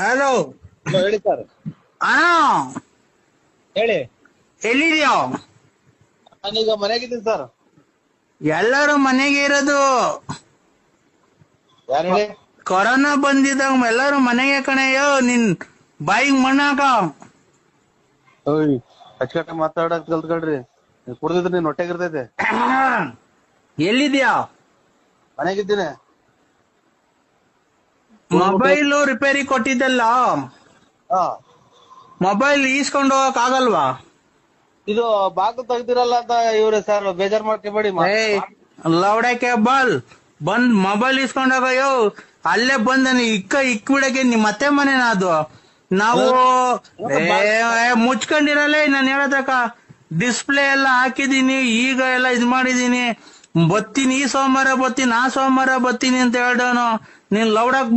Hello hello ಹೇಳಿ sir. ಅಣ್ಣ ಹೇಳಿ. ಎಲ್ಲಿದ್ಯೋ? ನಾನೀಗ ಮನೆಗಿದ್ದೀನಿ ಸರ್. ಎಲ್ಲರೂ ಮನೆಗೆ ಇರೋದು. ಯಾರು ಹೇಳಿ? ಕೊರೋನಾ ಬಂದಿದ್ದಾಗ ಎಲ್ಲರೂ ಮನೆಗೆ ಕಣಯ್ಯೋ. ನಿನ್ ಬಾಯಿಗೆ ಮಣ್ಣಾಕ. ಓಯ್ ಅಚ್ಚುಕಟ್ಟಾಗಿ ಮಾತಾಡಕ್ ಕಲ್ತ್ಕೊಳ್ರಿ. ನೀವು ಕುಡ್ದಿದ್ರೆ ನೀನ್ ಹೊಟ್ಟೆಗಿರ್ತೈತೆ. ಎಲ್ಲಿದ್ಯಾ? ಮನೆಗಿದ್ದೀನಿ. ಮೊಬೈಲು ರಿಪೇರಿ ಕೊಟ್ಟಿದ್ದಲ್ಲ, ಹಾ, ಮೊಬೈಲ್ ಈಸ್ಕೊಂಡು ಹೋಗಕ್ ಆಗಲ್ವಾ? ಇದು ಬಾಗಿಲು ತೆಗ್ದಿರಲ್ಲ ಅಂತ ಇವ್ರೆ ಸರ್, ಬೇಜಾರ್ ಮಾಡ್ಕೊಬೇಡಿ. ಏಯ್ ಲೌಡೆ ಕೇಬಲ್ ಬಂದ್ ಮೊಬೈಲ್ ಇಸ್ಕೊಂಡೋಗಯ್ಯೋ. ಅಲ್ಲೇ ಬಂದ ಇಕ್ಬಿಡಕ್ಕೆ ನಿಮ್ ಮತ್ತೆ ಮನೆನಾ ಅದು? ನಾವು ಮುಚ್ಕೊಂಡಿರಲ್ಲ. ನಾನು ಹೇಳದಕ್ಕ ಡಿಸ್ಪ್ಲೇ ಎಲ್ಲ ಹಾಕಿದೀನಿ, ಈಗ ಎಲ್ಲ ಇದ್ ಮಾಡಿದೀನಿ. ಬತ್ತೀನಿ, ಈ ಸೋಮವಾರ ಬತ್ತೀನಿ, ಆ ಸೋಮವಾರ ಬತ್ತೀನಿ ಅಂತ ಹೇಳ್ದವನು. ನೀನ್ ಲೌಡಕ್